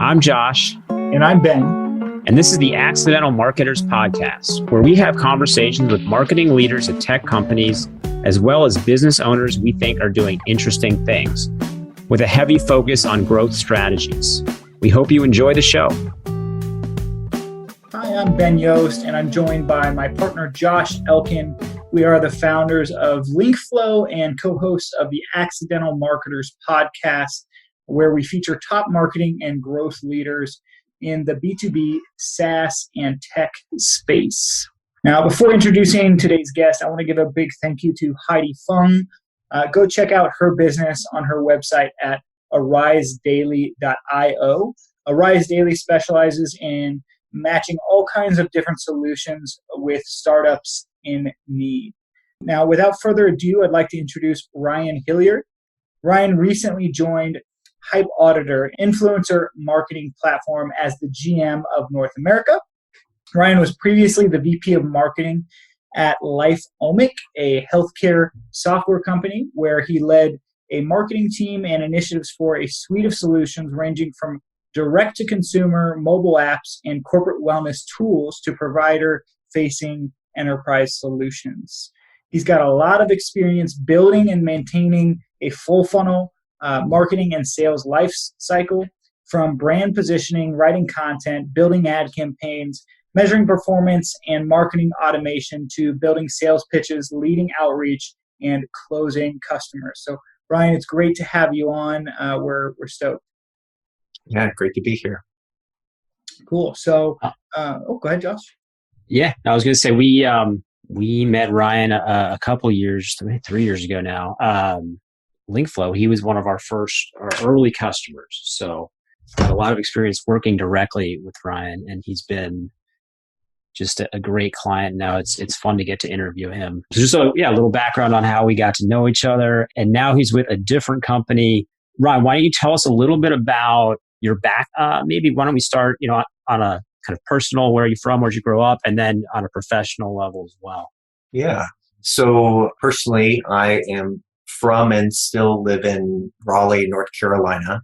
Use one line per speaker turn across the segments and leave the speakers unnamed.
I'm Josh.
And I'm Ben.
And this is the Accidental Marketers Podcast, where we have conversations with marketing leaders at tech companies, as well as business owners we think are doing interesting things, with a heavy focus on growth strategies. We hope you enjoy the show.
Hi, I'm Ben Yost, and I'm joined by my partner, Josh Elkin. We are the founders of LinkFlow and co-hosts of the Accidental Marketers Podcast, where we feature top marketing and growth leaders in the B2B, SaaS, and tech space. Now, before introducing today's guest, I want to give a big thank you to Heidi Fung. Go check out her business on her website at arisedaily.io. Arise Daily specializes in matching all kinds of different solutions with startups in need. Now, without further ado, I'd like to introduce Ryan Hilliard. Ryan recently joined HypeAuditor, influencer marketing platform, as the GM of North America. Ryan was previously the VP of marketing at LifeOmic, a healthcare software company, where he led a marketing team and initiatives for a suite of solutions ranging from direct-to-consumer mobile apps and corporate wellness tools to provider-facing enterprise solutions. He's got a lot of experience building and maintaining a full funnel marketing and sales life cycle, from brand positioning, writing content, building ad campaigns, measuring performance and marketing automation, to building sales pitches, leading outreach, and closing customers. So, Ryan, it's great to have you on. We're stoked.
Yeah, great to be here.
Cool. So, go ahead, Josh.
Yeah, I was going to say we met Ryan a couple years, 3 years ago now. LinkFlow, he was one of our early customers. So got a lot of experience working directly with Ryan, and he's been just a great client. Now it's fun to get to interview him. So just a little background on how we got to know each other. And now he's with a different company. Ryan, why don't you tell us a little bit about your maybe why don't we start, on a kind of personal, where are you from, where'd you grow up, and then on a professional level as well.
Yeah. So personally, I am from and still live in Raleigh, North Carolina.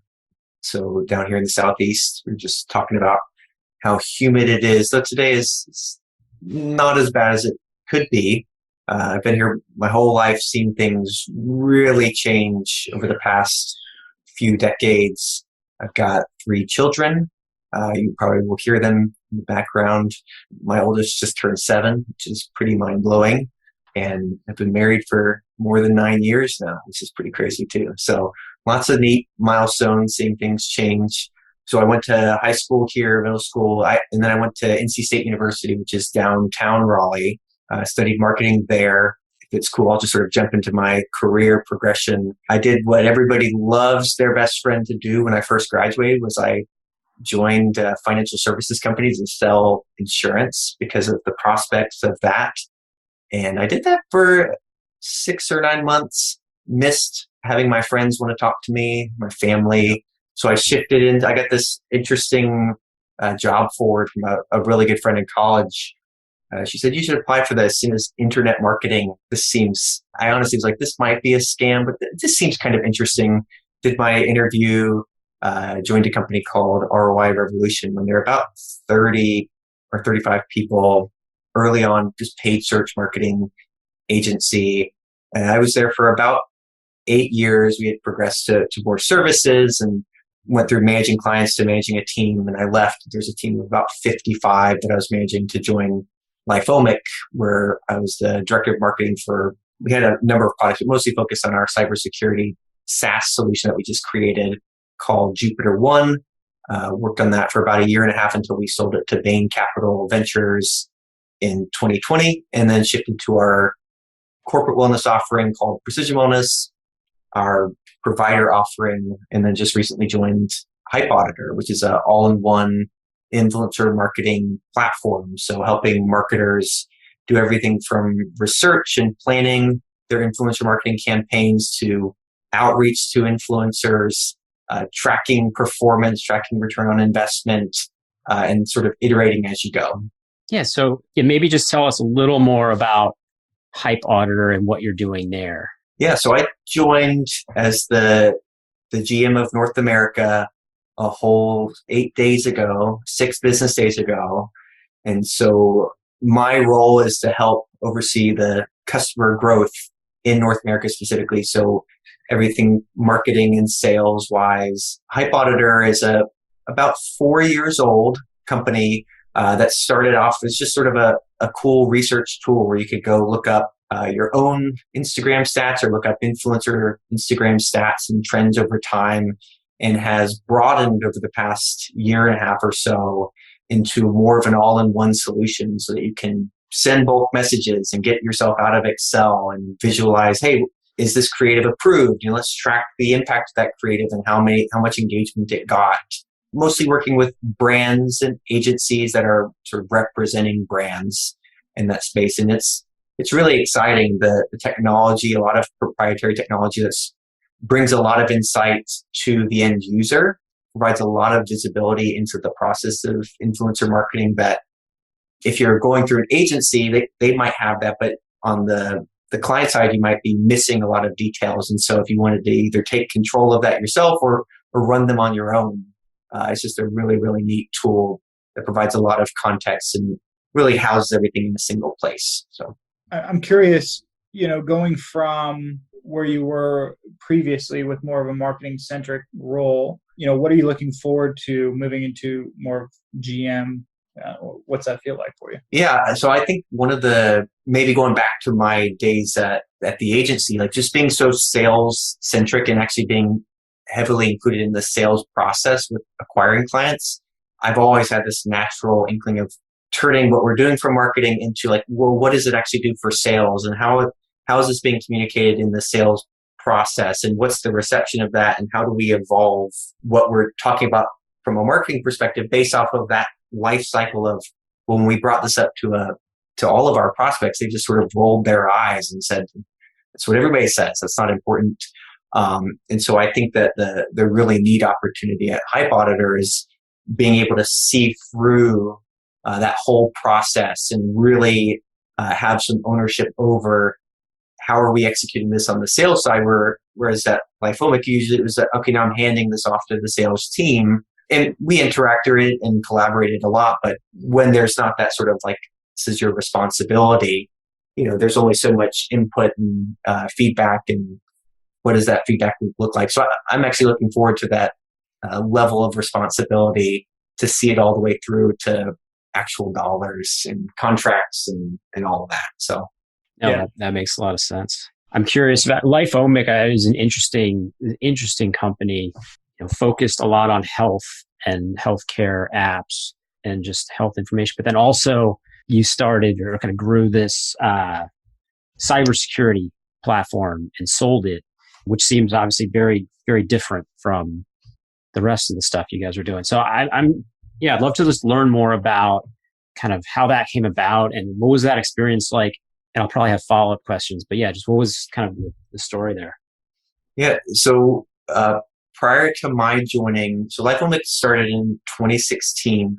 So down here in the Southeast, we're just talking about how humid it is. So today is not as bad as it could be. I've been here my whole life, seen things really change over the past few decades. I've got 3 children. You probably will hear them in the background. My oldest just turned 7, which is pretty mind-blowing. And I've been married for more than 9 years now, which is pretty crazy too. So lots of neat milestones, seeing things change. So I went to high school here, middle school, and then I went to NC State University, which is downtown Raleigh. I studied marketing there. If it's cool, I'll just sort of jump into my career progression. I did what everybody loves their best friend to do when I first graduated, was I joined financial services companies and sell insurance because of the prospects of that. And I did that for 6 or 9 months, missed having my friends want to talk to me, my family. So I shifted into, I got this interesting job forward from a really good friend in college. She said, you should apply for this as internet marketing. I honestly was like, this might be a scam, but this seems kind of interesting. Did my interview, joined a company called ROI Revolution when they're about 30 or 35 people. Early on, just paid search marketing agency. And I was there for about 8 years. We had progressed to more services and went through managing clients to managing a team. And I left. There's a team of about 55 that I was managing to join LifeOmic, where I was the director of marketing we had a number of products, but mostly focused on our cybersecurity SaaS solution that we just created called Jupiter One. Worked on that for about 1.5 years until we sold it to Bain Capital Ventures in 2020, and then shifted to our corporate wellness offering called Precision Wellness, our provider offering, and then just recently joined HypeAuditor, which is an all-in-one influencer marketing platform. So helping marketers do everything from research and planning their influencer marketing campaigns to outreach to influencers, tracking performance, tracking return on investment, and sort of iterating as you go.
Yeah. So maybe just tell us a little more about HypeAuditor and what you're doing there.
Yeah. So I joined as the GM of North America a whole 8 days ago, 6 business days ago. And so my role is to help oversee the customer growth in North America specifically. So everything marketing and sales wise. HypeAuditor is a about 4 years old company that started off as just sort of a cool research tool where you could go look up your own Instagram stats or look up influencer Instagram stats and trends over time, and has broadened over the past year and a half or so into more of an all-in-one solution so that you can send bulk messages and get yourself out of Excel and visualize, hey, is this creative approved? Let's track the impact of that creative and how much engagement it got. Mostly working with brands and agencies that are sort of representing brands in that space. And it's really exciting, the technology, a lot of proprietary technology that brings a lot of insight to the end user, provides a lot of visibility into the process of influencer marketing that if you're going through an agency, they might have that, but on the client side, you might be missing a lot of details. And so if you wanted to either take control of that yourself or run them on your own, it's just a really, really neat tool that provides a lot of context and really houses everything in a single place. So
I'm curious, going from where you were previously with more of a marketing-centric role, what are you looking forward to moving into more GM? What's that feel like for you?
Yeah, so I think one of maybe going back to my days at the agency, like just being so sales-centric and actually being heavily included in the sales process with acquiring clients, I've always had this natural inkling of turning what we're doing for marketing into like, well, what does it actually do for sales, and how is this being communicated in the sales process, and what's the reception of that, and how do we evolve what we're talking about from a marketing perspective based off of that life cycle of when we brought this up to all of our prospects, they just sort of rolled their eyes and said, that's what everybody says. That's not important. And so I think that the really neat opportunity at HypeAuditor is being able to see through that whole process and really have some ownership over how are we executing this on the sales side, whereas at Lifomic, usually it was that, okay, now I'm handing this off to the sales team. And we interacted and collaborated a lot, but when there's not that sort of like, this is your responsibility, there's only so much input and feedback, and what does that feedback look like? So I'm actually looking forward to that level of responsibility to see it all the way through to actual dollars and contracts and all of that. So
that makes a lot of sense. I'm curious about Lifomic. Is an interesting company. Focused a lot on health and healthcare apps and just health information. But then also you started or kind of grew this cybersecurity platform and sold it, which seems obviously very, very different from the rest of the stuff you guys are doing. So I'd love to just learn more about kind of how that came about and what was that experience like. And I'll probably have follow-up questions, but yeah, just what was kind of the story there?
Yeah. So, prior to my joining, so Lifomic started in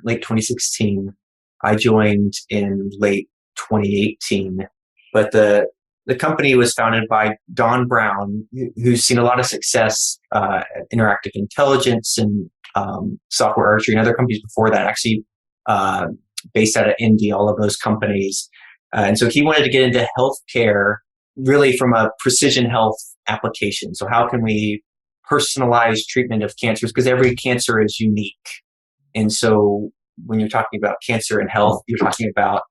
late 2016. I joined in late 2018. But the company was founded by Don Brown, who's seen a lot of success at Interactive Intelligence and Software Archery and other companies before that, actually based out of Indy, all of those companies. And so he wanted to get into healthcare really from a precision health application. So how can we personalized treatment of cancers, because every cancer is unique. And so when you're talking about cancer and health, you're talking about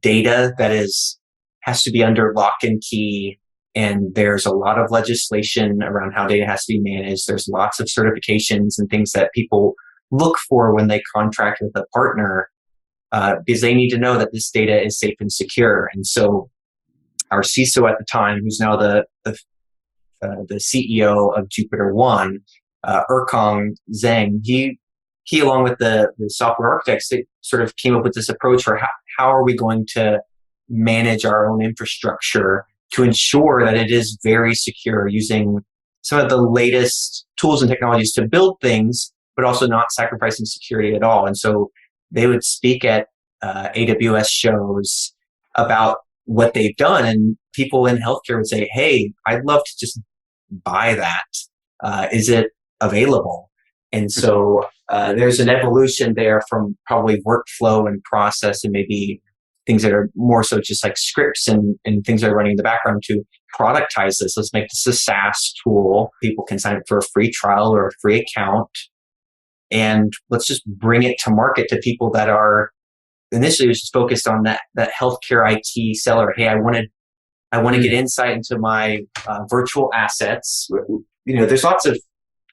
data that has to be under lock and key. And there's a lot of legislation around how data has to be managed. There's lots of certifications and things that people look for when they contract with a partner, because they need to know that this data is safe and secure. And so our CISO at the time, who's now the CEO of Jupiter One, Erkong Zhang, he along with the software architects, they sort of came up with this approach for how are we going to manage our own infrastructure to ensure that it is very secure, using some of the latest tools and technologies to build things, but also not sacrificing security at all. And so they would speak at AWS shows about what they've done, and people in healthcare would say, hey, I'd love to just buy that. Is it available? And so there's an evolution there from probably workflow and process and maybe things that are more so just like scripts and things that are running in the background to productize this. Let's make this a SaaS tool. People can sign up for a free trial or a free account. And let's just bring it to market to people that are initially was just focused on that healthcare IT seller. Hey, I want to get insight into my virtual assets. There's lots of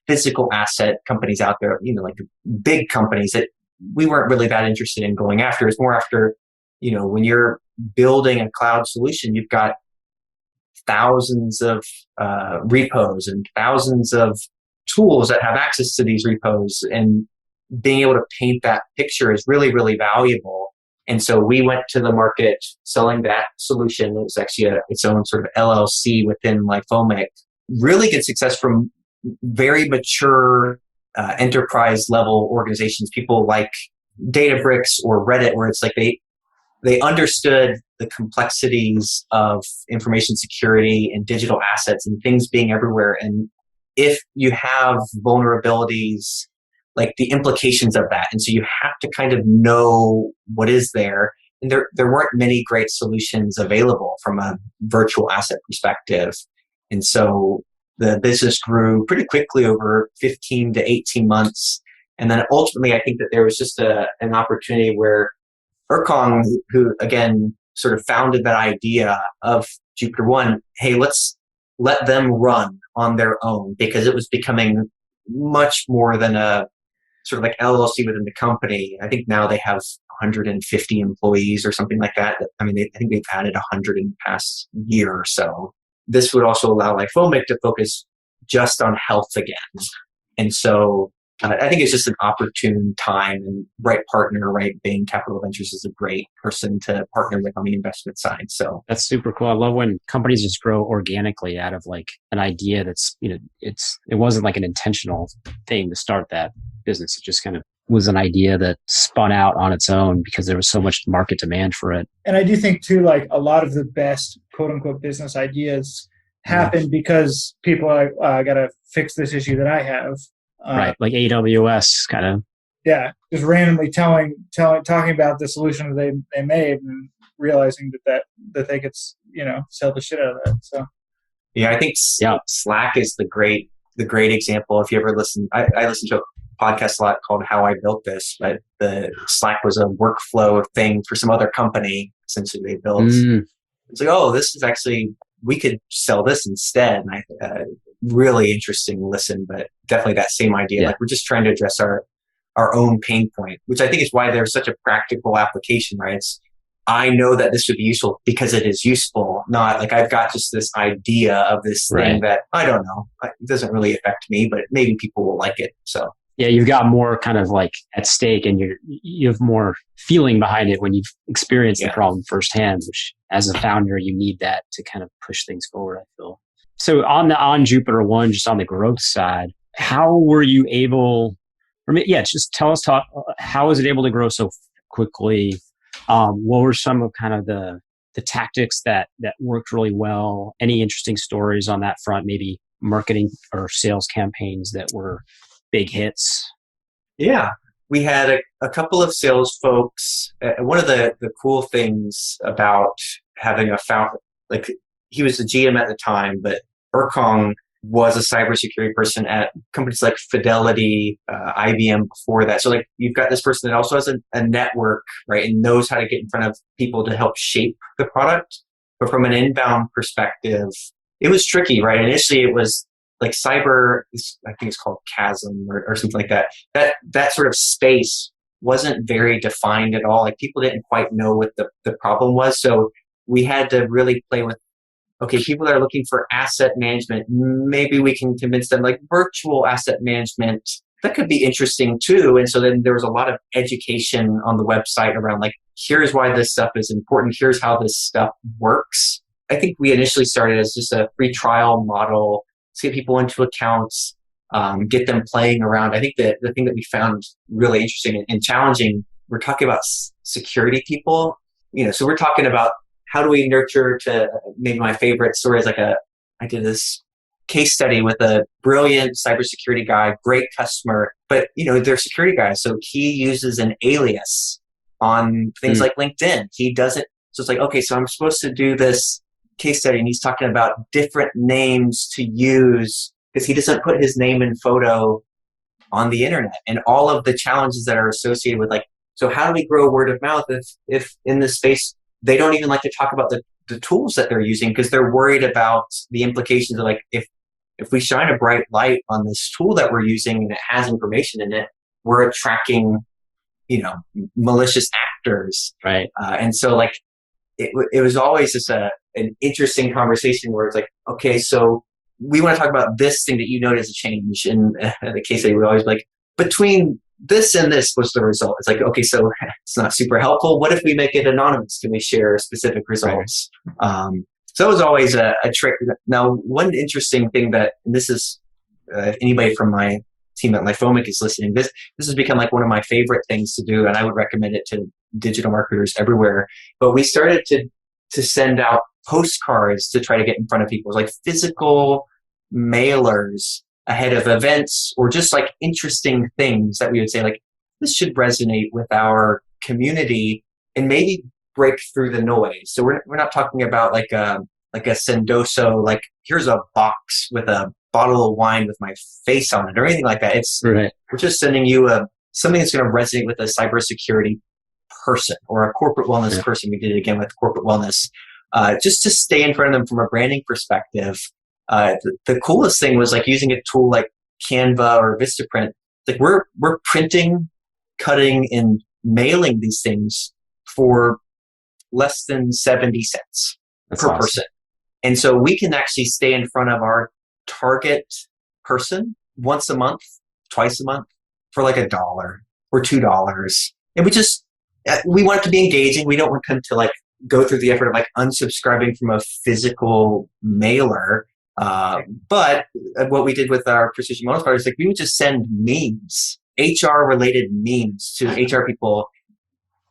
physical asset companies out there, like big companies that we weren't really that interested in going after. It's more after, when you're building a cloud solution, you've got thousands of repos and thousands of tools that have access to these repos, and being able to paint that picture is really, really valuable. And so we went to the market selling that solution. It was actually its own sort of LLC within Lyphomic. Really good success from very mature enterprise level organizations, people like Databricks or Reddit, where it's like they understood the complexities of information security and digital assets and things being everywhere. And if you have vulnerabilities, like the implications of that. And so you have to kind of know what is there. And there weren't many great solutions available from a virtual asset perspective. And so the business grew pretty quickly over 15 to 18 months. And then ultimately, I think that there was just an opportunity where Erkong, who again sort of founded that idea of Jupiter One, hey, let's let them run on their own, because it was becoming much more than a sort of like LLC within the company. I think now they have 150 employees or something like that. I mean, I think they've added 100 in the past year or so. This would also allow Lyphomic to focus just on health again. And so I think it's just an opportune time, and right partner, right? Bain Capital Ventures is a great person to partner with on the investment side. So
that's super cool. I love when companies just grow organically out of like an idea that's, it wasn't like an intentional thing to start that business. It just kind of was an idea that spun out on its own because there was so much market demand for it.
And I do think too, like a lot of the best quote unquote business ideas happen because people are like, I got to fix this issue that I have.
Right. Like AWS kind of.
Yeah. Just randomly talking about the solution that they made and realizing that they could, sell the shit out of that. So.
Yeah, I think Slack is the great example. If you ever listen, I listen to a podcast a lot called How I Built This, but the Slack was a workflow thing for some other company. Essentially, they built. It's like, oh, this is actually, we could sell this instead. And really interesting listen, but definitely that same idea. Yeah. Like we're just trying to address our own pain point, which I think is why there's such a practical application, right? I know that this would be useful because it is useful, not like I've got just this idea of this thing that I don't know. It doesn't really affect me, but maybe people will like it. So
yeah, you've got more kind of like at stake, and you have more feeling behind it when you've experienced the problem firsthand, which as a founder, you need that to kind of push things forward, I feel. So on Jupiter One, just on the growth side, how were you able, just tell us how was it able to grow so quickly? What were some of kind of the tactics that worked really well? Any interesting stories on that front, maybe marketing or sales campaigns that were big hits?
Yeah, we had a couple of sales folks. One of the cool things about having a founder, like he was the GM at the time, but Erkong was a cybersecurity person at companies like Fidelity, IBM before that. So like you've got this person that also has a network, right, and knows how to get in front of people to help shape the product. But from an inbound perspective, it was tricky, right? Initially, it was like cyber, I think it's called Chasm or something like that. That sort of space wasn't very defined at all. Like people didn't quite know what the problem was. So we had to really play with, okay, people that are looking for asset management, maybe we can convince them like virtual asset management, that could be interesting too. And so then there was a lot of education on the website around like, here's why this stuff is important. Here's how this stuff works. I think we initially started as just a free trial model to get people into accounts, get them playing around. I think that the thing that we found really interesting and challenging, we're talking about security people, so we're talking about how do we nurture to, maybe my favorite story is I did this case study with a brilliant cybersecurity guy, great customer, but they're security guys. So he uses an alias on things like LinkedIn. He doesn't. So it's like, okay, so I'm supposed to do this case study and he's talking about different names to use because he doesn't put his name and photo on the internet and all of the challenges that are associated with so how do we grow word of mouth if in this space they don't even like to talk about the tools that they're using because they're worried about the implications of if we shine a bright light on this tool that we're using and it has information in it, we're attracting, malicious actors.
Right.
And so it was always just an interesting conversation where it's like, okay, so we want to talk about this thing that you notice a change in the case study. We always between this and this, what's the result? It's like, okay, so it's not super helpful. What if we make it anonymous? Can we share specific results? Right. So it was always a trick. Now, one interesting thing and this is, if anybody from my team at Lifomic is listening, this has become one of my favorite things to do, and I would recommend it to digital marketers everywhere. But we started to send out postcards to try to get in front of people, physical mailers ahead of events or just interesting things that we would say this should resonate with our community and maybe break through the noise. So we're not talking about a Sendoso, here's a box with a bottle of wine with my face on it or anything like that. We're just sending you something that's going to resonate with a cybersecurity person or a corporate wellness person. We did it again with corporate wellness, just to stay in front of them from a branding perspective. The coolest thing was using a tool like Canva or Vistaprint. We're printing, cutting, and mailing these things for less than 70 cents per person. And so we can actually stay in front of our target person once a month, twice a month for $1 or $2. And we want it to be engaging. We don't want them to go through the effort of unsubscribing from a physical mailer. But what we did with our Precision Wellness Partners, we would just send memes, HR related memes to HR people.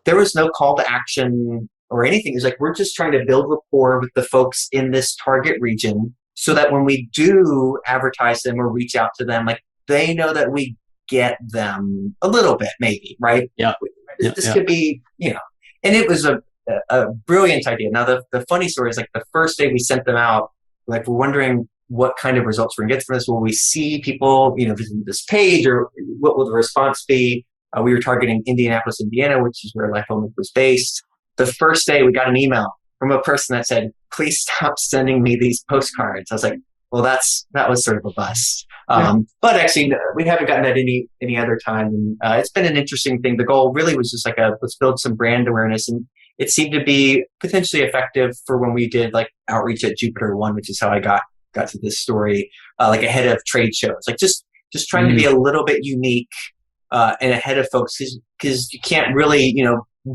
There was no call to action or anything. It's we're just trying to build rapport with the folks in this target region so that when we do advertise them or reach out to them, they know that we get them a little bit, maybe, right?
Yeah.
This could be, and it was a brilliant idea. Now, the funny story is the first day we sent them out, we're wondering what kind of results we're going to get from this. Will we see people, visiting this page, or what will the response be? We were targeting Indianapolis, Indiana, which is where Lifomic was based. The first day we got an email from a person that said, please stop sending me these postcards. I was like, well, that was sort of a bust. But actually, we haven't gotten that any other time. And it's been an interesting thing. The goal really was just let's build some brand awareness. And it seemed to be potentially effective for when we did outreach at Jupiter One, which is how I got to this story, ahead of trade shows. Just trying to be a little bit unique and ahead of folks because you can't really,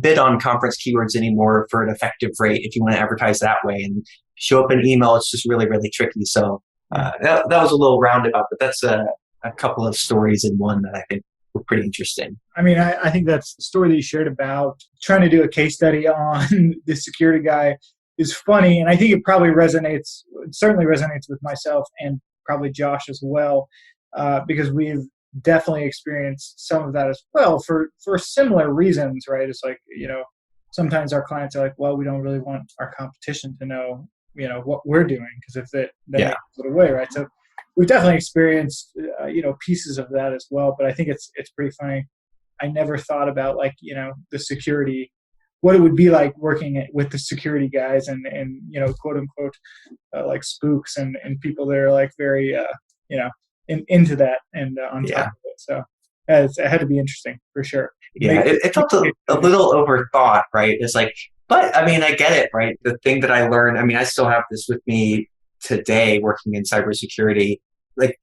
bid on conference keywords anymore for an effective rate if you want to advertise that way. And show up an email, it's just really, really tricky. So that was a little roundabout, but that's a couple of stories in one that I think were pretty interesting.
I mean, I think that's the story that you shared about trying to do a case study on the security guy is funny. And I think it probably certainly resonates with myself and probably Josh as well, because we've definitely experienced some of that as well for similar reasons, right? It's sometimes our clients are well, we don't really want our competition to know, what we're doing, because if they make it away, right? So we've definitely experienced, pieces of that as well. But I think it's pretty funny. I never thought about the security, what it would be like working with the security guys and quote unquote spooks and people that are very into that and on top of it. So it had to be interesting for sure.
Yeah, it felt a little overthought, right? It's but I mean, I get it, right? The thing that I learned, I mean, I still have this with me today working in cybersecurity.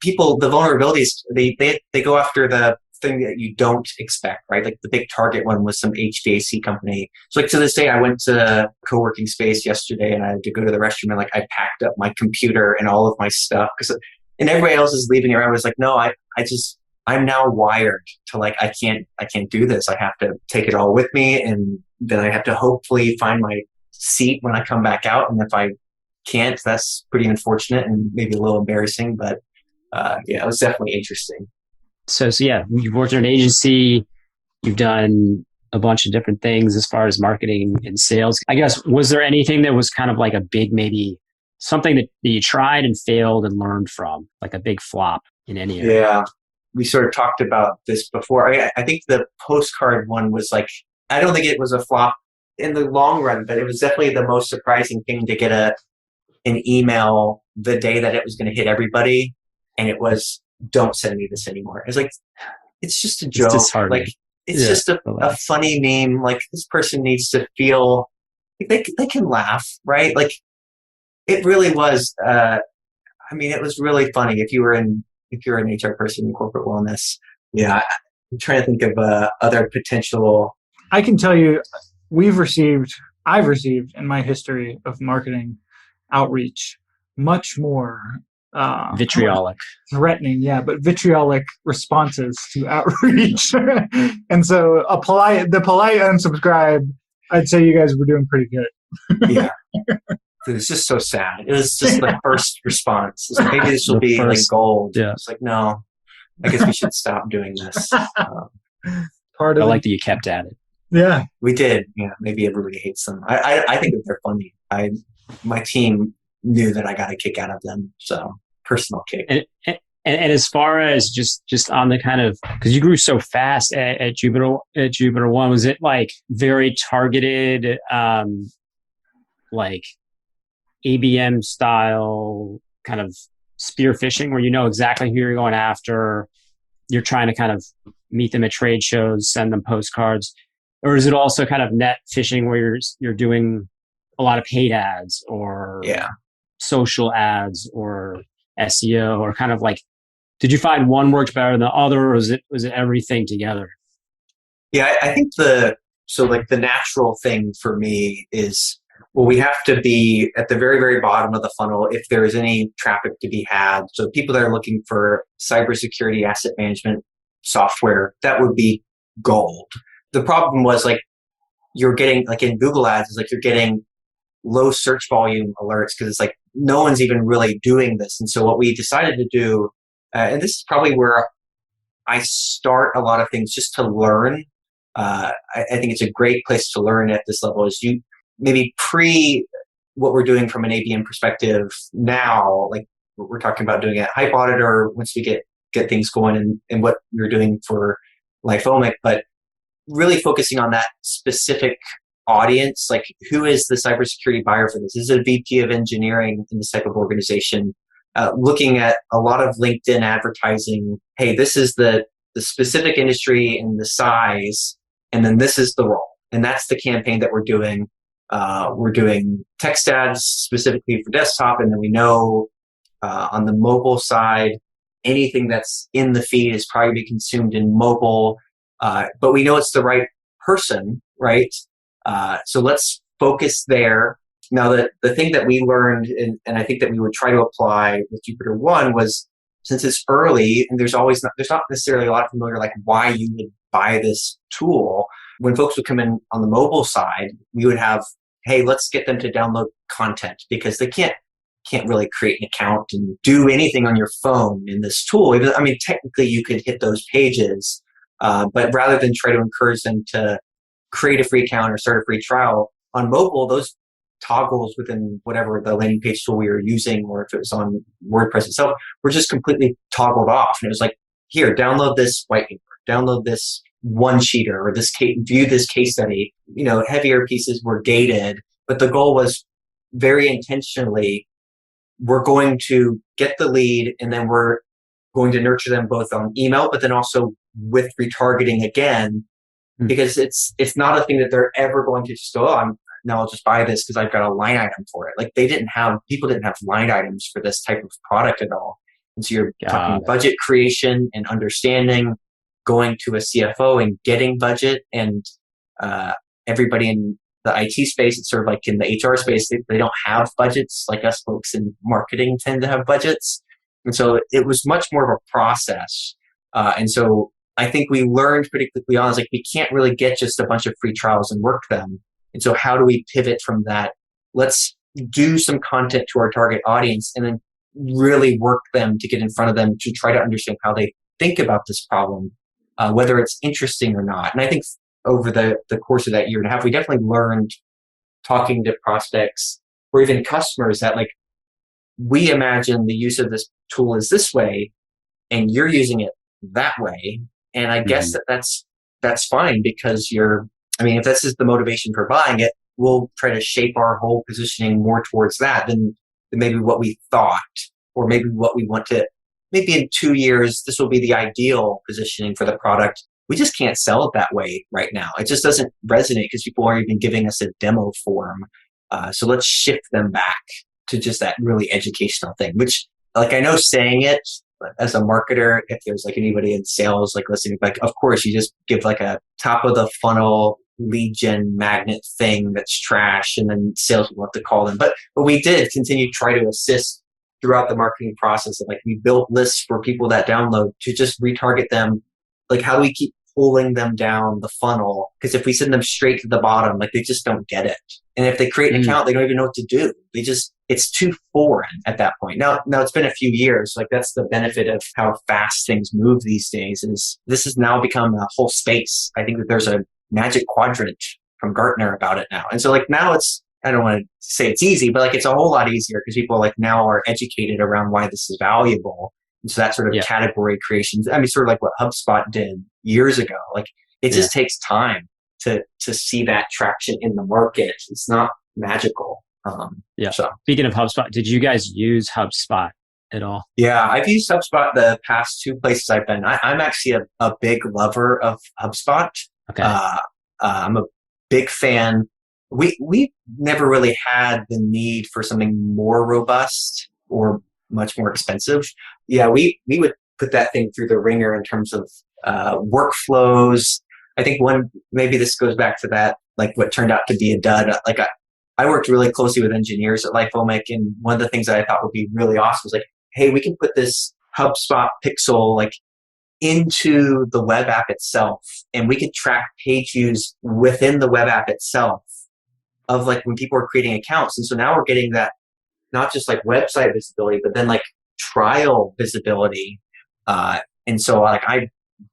People, the vulnerabilities, they go after the thing that you don't expect, right? The big target one was some HVAC company. So to this day, I went to a co-working space yesterday and I had to go to the restroom and I packed up my computer and all of my stuff and everybody else is leaving around. I was no, I'm now wired to I can't do this. I have to take it all with me. And then I have to hopefully find my seat when I come back out. And if I can't, that's pretty unfortunate and maybe a little embarrassing, but it was definitely interesting.
So yeah, you've worked in an agency, you've done a bunch of different things as far as marketing and sales. I guess, was there anything that was kind of like a big, maybe something that you tried and failed and learned from, like a big flop in any area?
Yeah. We sort of talked about this before. I think the postcard one was like, I don't think it was a flop in the long run, but it was definitely the most surprising thing to get an email the day that it was going to hit everybody. And it was, don't send me this anymore. It was like, it's just a
It's
joke.
disheartening.
Like, it's just a funny meme. Like, this person needs to feel like they can laugh, right? Like, it really was, it was really funny if you're an HR person in corporate wellness. Yeah. I'm trying to think of other potential.
I can tell you, I've received in my history of marketing outreach much more
Vitriolic.
threatening, yeah, but vitriolic responses to outreach. And so the polite unsubscribe, I'd say you guys were doing pretty good.
Yeah. It's just so sad. It was just the first response. It's like, maybe this will be like gold.
Yeah.
It's like, no, I guess we should stop doing this.
I like that you kept at it.
Yeah.
We did. Yeah. Maybe everybody hates them. I think that they're funny. My team knew that I got a kick out of them. So personal kick.
And as far as just on the kind of, because you grew so fast at Jupiter One, was it like very targeted, like ABM style kind of spear phishing, where you know exactly who you're going after, you're trying to kind of meet them at trade shows, send them postcards, or is it also kind of net phishing where you're doing a lot of paid ads or social ads or SEO, or kind of like, did you find one worked better than the other, or was it everything together?
Yeah, I think the natural thing for me is, well, we have to be at the very, very bottom of the funnel if there is any traffic to be had. So people that are looking for cybersecurity asset management software, that would be gold. The problem was, like, you're getting, like in Google ads, is like you're getting low search volume alerts because it's like no one's even really doing this. And so what we decided to do, and this is probably where I start a lot of things just to learn. I think it's a great place to learn at this level, is you maybe what we're doing from an ABM perspective now, like we're talking about doing at HypeAuditor once we get things going, and what you're doing for Lifomic, but really focusing on that specific audience, like who is the cybersecurity buyer for this? Is it a VP of engineering in this type of organization? Looking at a lot of LinkedIn advertising. Hey, this is the specific industry and the size, and then this is the role, and that's the campaign that we're doing. We're doing text ads specifically for desktop, and then we know on the mobile side, anything that's in the feed is probably be consumed in mobile, but we know it's the right person, right? So let's focus there. Now, the thing that we learned, and I think that we would try to apply with Jupiter One, was, since it's early and there's not necessarily a lot of familiar, like, why you would buy this tool. When folks would come in on the mobile side, we would have, hey, let's get them to download content, because they can't really create an account and do anything on your phone in this tool. Even, technically you could hit those pages, but rather than try to encourage them to create a free account or start a free trial on mobile, those toggles within whatever the landing page tool we were using, or if it was on WordPress itself, were just completely toggled off. And it was like, here, download this white paper, download this one sheeter, or view this case study. Heavier pieces were gated, but the goal was very intentionally, we're going to get the lead, and then we're going to nurture them both on email, but then also with retargeting again, because it's not a thing that they're ever going to just go, I'll just buy this because I've got a line item for it. Like, people didn't have line items for this type of product at all. And so you're talking budget creation and understanding, going to a CFO and getting budget, and everybody in the IT space, it's sort of like in the HR space, they don't have budgets like us folks in marketing tend to have budgets. And so it was much more of a process. And so I think we learned pretty quickly on, like, we can't really get just a bunch of free trials and work them. And so how do we pivot from that? Let's do some content to our target audience, and then really work them to get in front of them to try to understand how they think about this problem, whether it's interesting or not. And I think over the course of that year and a half, we definitely learned, talking to prospects or even customers, that like, we imagine the use of this tool is this way and you're using it that way. And I guess that's fine, because if this is the motivation for buying it, we'll try to shape our whole positioning more towards that than maybe what we thought, or maybe what we want to, maybe in 2 years, this will be the ideal positioning for the product. We just can't sell it that way right now. It just doesn't resonate because people aren't even giving us a demo form. So let's shift them back to just that really educational thing, which, like, I know saying it as a marketer, if there's like anybody in sales, like listening, like, of course you just give like a top of the funnel lead gen magnet thing that's trash, and then sales will have to call them. But we did continue to try to assist throughout the marketing process. Of like, we built lists for people that download to just retarget them. Like, how do we keep pulling them down the funnel? Because if we send them straight to the bottom, like, they just don't get it. And if they create an account, they don't even know what to do. It's too foreign at that point. Now it's been a few years. Like, that's the benefit of how fast things move these days, is this has now become a whole space. I think that there's a magic quadrant from Gartner about it now. And so like, now I don't want to say it's easy, but like, it's a whole lot easier because people like now are educated around why this is valuable. And so that sort of category creation, sort of like what HubSpot did years ago. Like, it just takes time to see that traction in the market. It's not magical. So.
Speaking of HubSpot, did you guys use HubSpot at all?
Yeah, I've used HubSpot the past 2 places I've been. I'm actually a big lover of HubSpot.
Okay.
I'm a big fan. We never really had the need for something more robust or much more expensive. Yeah, we would put that thing through the ringer in terms of workflows. I think maybe this goes back to that, like what turned out to be a dud. Like, I worked really closely with engineers at HypeAuditor, and one of the things that I thought would be really awesome was like, hey, we can put this HubSpot pixel like into the web app itself, and we can track page views within the web app itself of like when people are creating accounts. And so now we're getting that, not just like website visibility, but then like trial visibility. And so like, I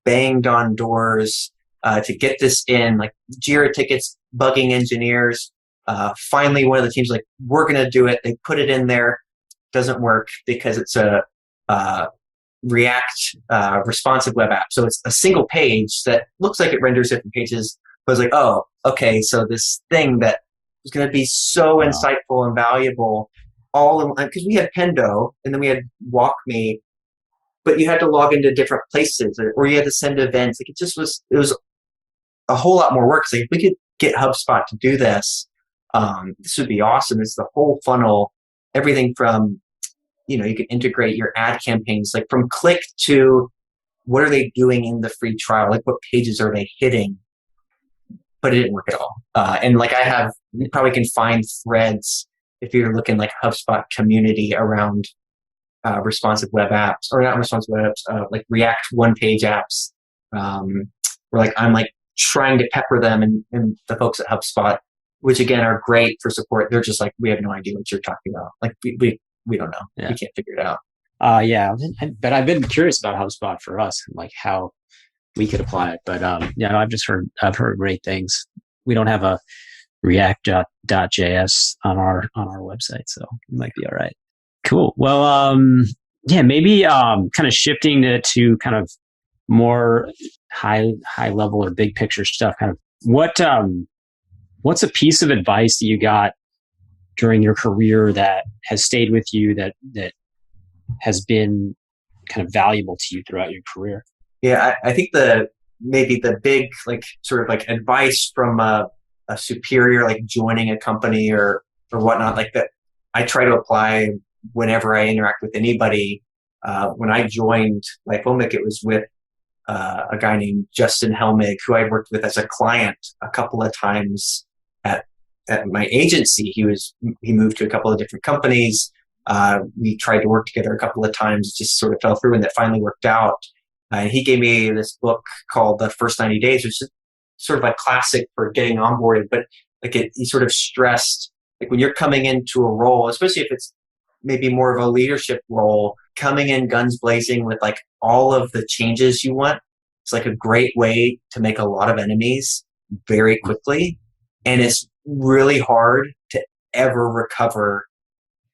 banged on doors to get this in, like Jira tickets, bugging engineers. Finally, one of the teams like, we're going to do it. They put it in there. Doesn't work because it's a React responsive web app. So it's a single page that looks like it renders different pages. But it's like, oh, okay. So this thing that was going to be so insightful and valuable, all in, because we had Pendo and then we had WalkMe, but you had to log into different places, or you had to send events. Like, it was a whole lot more work. So if we could get HubSpot to do this, this would be awesome. It's the whole funnel, everything from, you can integrate your ad campaigns, like from click to what are they doing in the free trial? Like, what pages are they hitting? But it didn't work at all. And like, you probably can find threads if you're looking like HubSpot community around responsive web apps, or not responsive web apps, like React one-page apps. Where like, I'm like trying to pepper them, and the folks at HubSpot, which again are great for support, they're just like, we have no idea what you're talking about. Like, we don't know. We can't figure it out.
But I've been curious about HubSpot for us, and like how we could apply it. But I've heard great things. We don't have a React.js on our website, so it might be all right. Cool. Well, maybe kind of shifting to kind of more high level or big picture stuff. Kind of what's a piece of advice that you got during your career that has stayed with you, that has been kind of valuable to you throughout your career?
Yeah, I think maybe the big, like, sort of like advice from a superior, like joining a company or whatnot, like that I try to apply whenever I interact with anybody. When I joined HypeAuditor, it was with a guy named Justin Helmig, who I worked with as a client a couple of times at my agency. He moved to a couple of different companies. We tried to work together a couple of times, just sort of fell through, and that finally worked out. He gave me this book called The First 90 Days, which is sort of a classic for getting onboarded. But like, he sort of stressed, like, when you're coming into a role, especially if it's maybe more of a leadership role, coming in guns blazing with like all of the changes you want, it's like a great way to make a lot of enemies very quickly. And it's really hard to ever recover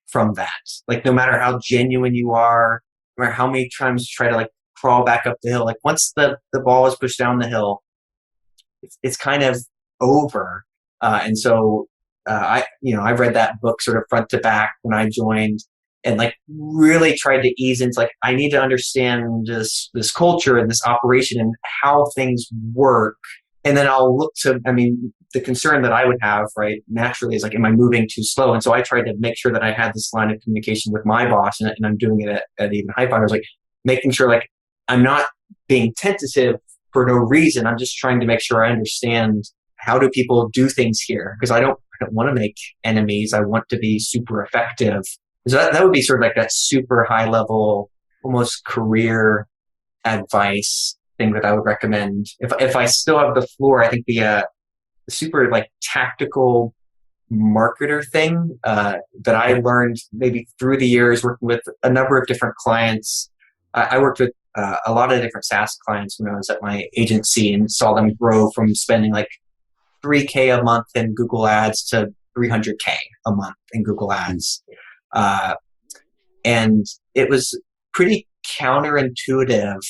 from that. Like no matter how genuine you are, no matter how many times you try to like crawl back up the hill, like once the ball is pushed down the hill, it's kind of over. And so I've read that book sort of front to back when I joined, and like really tried to ease into like, I need to understand this culture and this operation and how things work. And then I'll look to, the concern that I would have, right, naturally is like, am I moving too slow? And so I tried to make sure that I had this line of communication with my boss, and I'm doing it at even HypeAuditor. I was like making sure like I'm not being tentative for no reason. I'm just trying to make sure I understand how do people do things here, because I don't want to make enemies. I want to be super effective. So that would be sort of like that super high level, almost career advice thing that I would recommend. If I still have the floor, I think the super like tactical marketer thing that I learned maybe through the years working with a number of different clients. I worked with a lot of different SaaS clients when I was at my agency and saw them grow from spending like $3,000 a month in Google Ads to $300,000 a month in Google Ads. And it was pretty counterintuitive,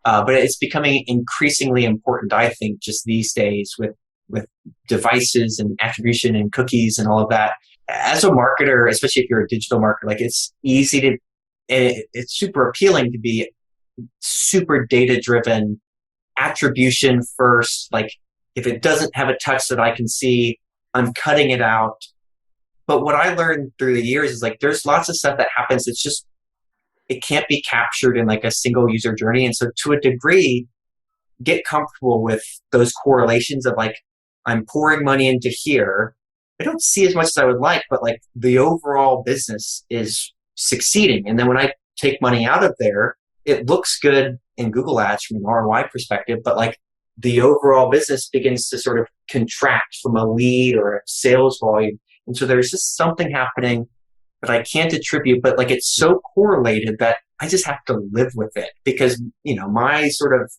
but it's becoming increasingly important, I think, just these days with devices and attribution and cookies and all of that. As a marketer, especially if you're a digital marketer, like it's easy to, it's super appealing to be super data driven, attribution first. Like if it doesn't have a touch that I can see, I'm cutting it out. But what I learned through the years is like there's lots of stuff that happens. It's just, it can't be captured in like a single user journey. And so to a degree, get comfortable with those correlations of like, I'm pouring money into here. I don't see as much as I would like, but like the overall business is succeeding. And then when I take money out of there, it looks good in Google Ads from an ROI perspective, but like the overall business begins to sort of contract from a lead or a sales volume. And so there's just something happening that I can't attribute, but like it's so correlated that I just have to live with it because, my sort of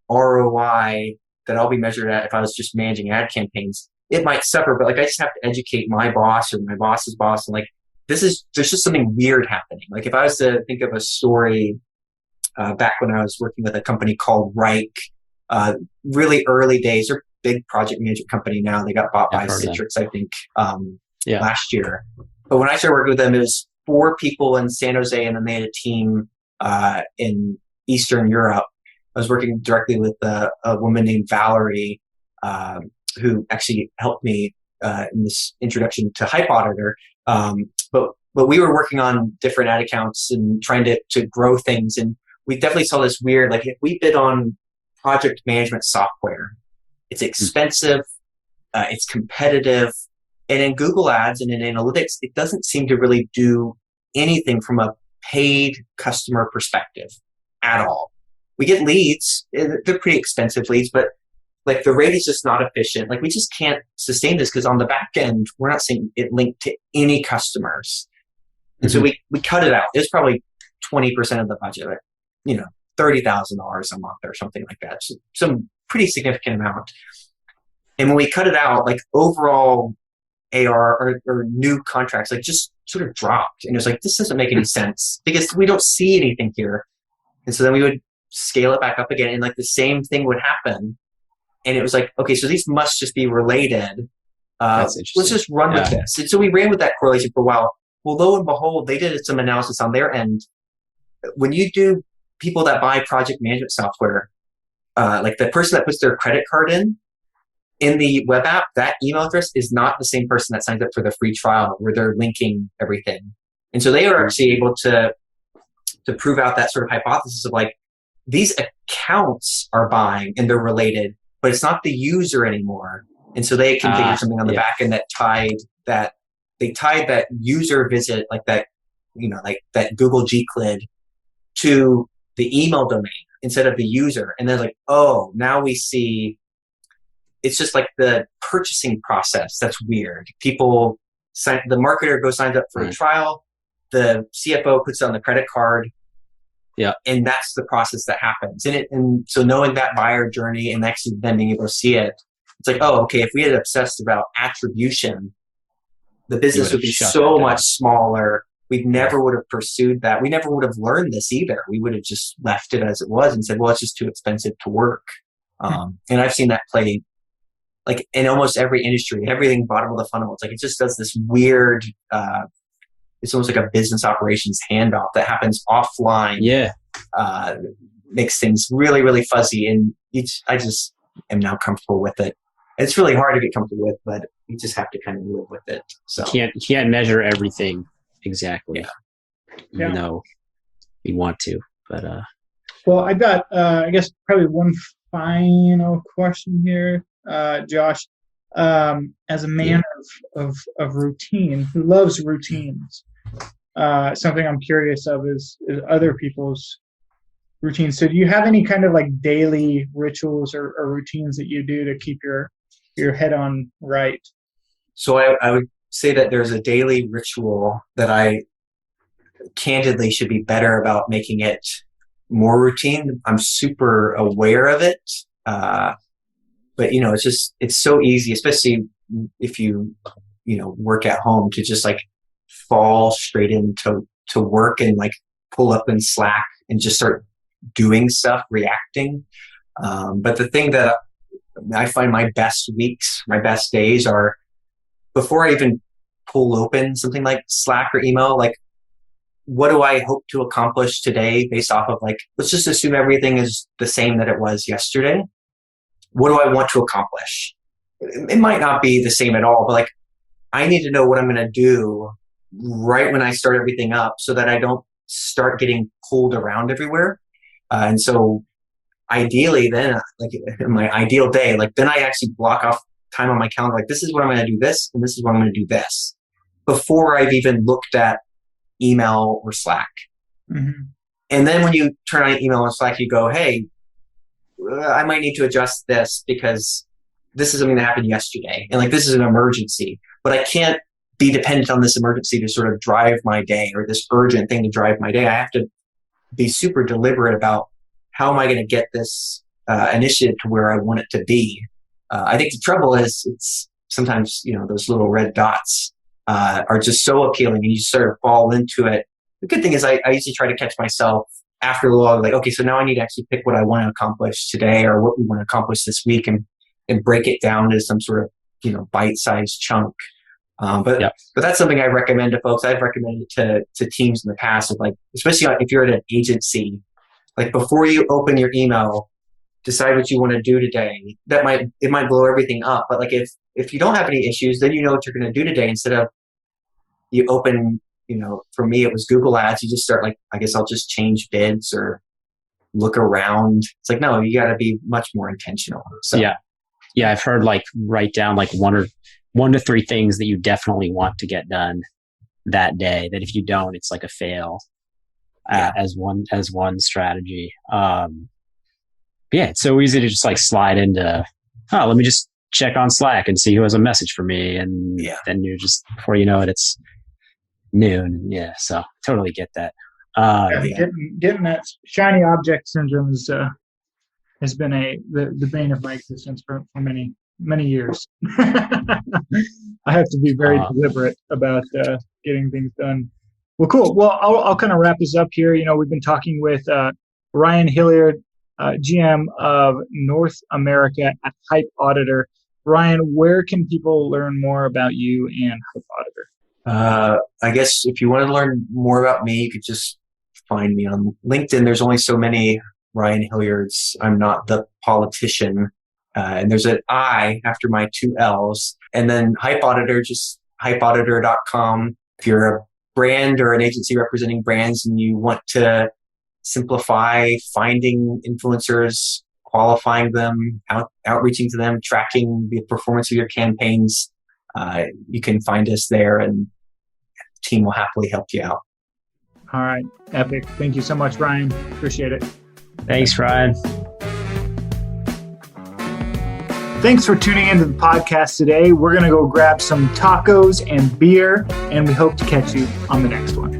ROI that I'll be measured at if I was just managing ad campaigns, it might suffer, but like I just have to educate my boss or my boss's boss. And like, there's just something weird happening. Like if I was to think of a story back when I was working with a company called Reich, really early days, they're a big project management company now. They got bought by Citrix, I think, last year. But when I started working with them, it was 4 people in San Jose, and then they had a team in Eastern Europe. I was working directly with a woman named Valerie, who actually helped me in this introduction to HypeAuditor. But we were working on different ad accounts and trying to grow things. And we definitely saw this weird, like if we bid on project management software, it's expensive, it's competitive. And in Google Ads and in analytics, it doesn't seem to really do anything from a paid customer perspective at all. We get leads, they're pretty expensive leads, but like the rate is just not efficient. Like we just can't sustain this because on the back end, we're not seeing it linked to any customers. And so we cut it out. It's probably 20% of the budget, like, $30,000 a month or something like that. So some pretty significant amount. And when we cut it out, like overall AR or new contracts, like just sort of dropped. And it was like, this doesn't make any sense because we don't see anything here. And so then we would scale it back up again. And like the same thing would happen. And it was like, okay, so these must just be related. Let's just run with this. And so we ran with that correlation for a while. Well, lo and behold, they did some analysis on their end. When you do people that buy project management software, like the person that puts their credit card in the web app, that email address is not the same person that signs up for the free trial where they're linking everything. And so they are actually able to prove out that sort of hypothesis of like, these accounts are buying and they're related, but it's not the user anymore. And so they configured something on the back end that tied that user visit, like that, like that Google G-CLID to the email domain instead of the user. And they're like, oh, now we see it's just like the purchasing process that's weird. The marketer signs up for a trial, the CFO puts it on the credit card,
Yeah.
And that's the process that happens. And so knowing that buyer journey and actually then being able to see it, it's like, oh, okay, if we had obsessed about attribution, the business would be so much smaller. We never would have pursued that. We never would have learned this either. We would have just left it as it was and said, well, it's just too expensive to work. And I've seen that play like in almost every industry, everything bottom of the funnel. It's like, it just does this weird, it's almost like a business operations handoff that happens offline.
Yeah.
Makes things really, really fuzzy. And I just am now comfortable with it. It's really hard to get comfortable with, but you just have to kind of live with it. So
you can't measure everything exactly.
Yeah.
Even though we want to, but
well, I've got I guess probably one final question here, Josh. As a man of routine who loves routines, something I'm curious of is other people's routines. So do you have any kind of like daily rituals or routines that you do to keep your head on right?
So I would say that there's a daily ritual that I candidly should be better about making it more routine. I'm super aware of it. But it's so easy, especially if you work at home, to just like fall straight into work and like pull up in Slack and just start doing stuff, reacting. But the thing that I find my best weeks, my best days are before I even pull open something like Slack or email, like what do I hope to accomplish today based off of like, let's just assume everything is the same that it was yesterday. What do I want to accomplish? It might not be the same at all, but like I need to know what I'm going to do right when I start everything up so that I don't start getting pulled around everywhere. And so ideally then, like in my ideal day, like then I actually block off time on my calendar. Like this is what I'm going to do this, and this is what I'm going to do this before I've even looked at email or Slack.
Mm-hmm.
And then when you turn on email or Slack, you go, hey, I might need to adjust this because this is something that happened yesterday. And like, this is an emergency, but I can't be dependent on this emergency to sort of drive my day, or this urgent thing to drive my day. I have to be super deliberate about how am I going to get this initiative to where I want it to be. I think the trouble is it's sometimes, those little red dots are just so appealing and you sort of fall into it. The good thing is I usually try to catch myself after a little, like, okay, so now I need to actually pick what I want to accomplish today or what we want to accomplish this week and break it down to some sort of, bite-sized chunk. But that's something I recommend to folks. I've recommended to teams in the past of like, especially if you're at an agency, like before you open your email, decide what you want to do today. It might blow everything up. But like if you don't have any issues, then you know what you're going to do today instead of you open, for me, it was Google Ads. You just start like, I guess I'll just change bids or look around. It's like, no, you got to be much more intentional. So.
Yeah. I've heard like write down like one to three things that you definitely want to get done that day, that if you don't, it's like a fail as one strategy. It's so easy to just like slide into, let me just check on Slack and see who has a message for me. And then you're just, before you know it, it's noon. Yeah. So totally get that.
Getting that shiny object syndrome has been the bane of my existence for many, many years. I have to be very deliberate about getting things done. Well, cool. Well, I'll kind of wrap this up here. We've been talking with Ryan Hilliard, GM of North America at HypeAuditor. Ryan, where can people learn more about you and HypeAuditor?
I guess if you want to learn more about me, you could just find me on LinkedIn. There's only so many Ryan Hilliards. I'm not the politician. And there's an I after my two L's. And then HypeAuditor, just HypeAuditor.com. If you're a brand or an agency representing brands and you want to simplify finding influencers, qualifying them, outreaching to them, tracking the performance of your campaigns, you can find us there and the team will happily help you out.
All right. Epic. Thank you so much, Ryan. Appreciate it.
Thanks, Ryan.
Thanks for tuning into the podcast today. We're going to go grab some tacos and beer, and we hope to catch you on the next one.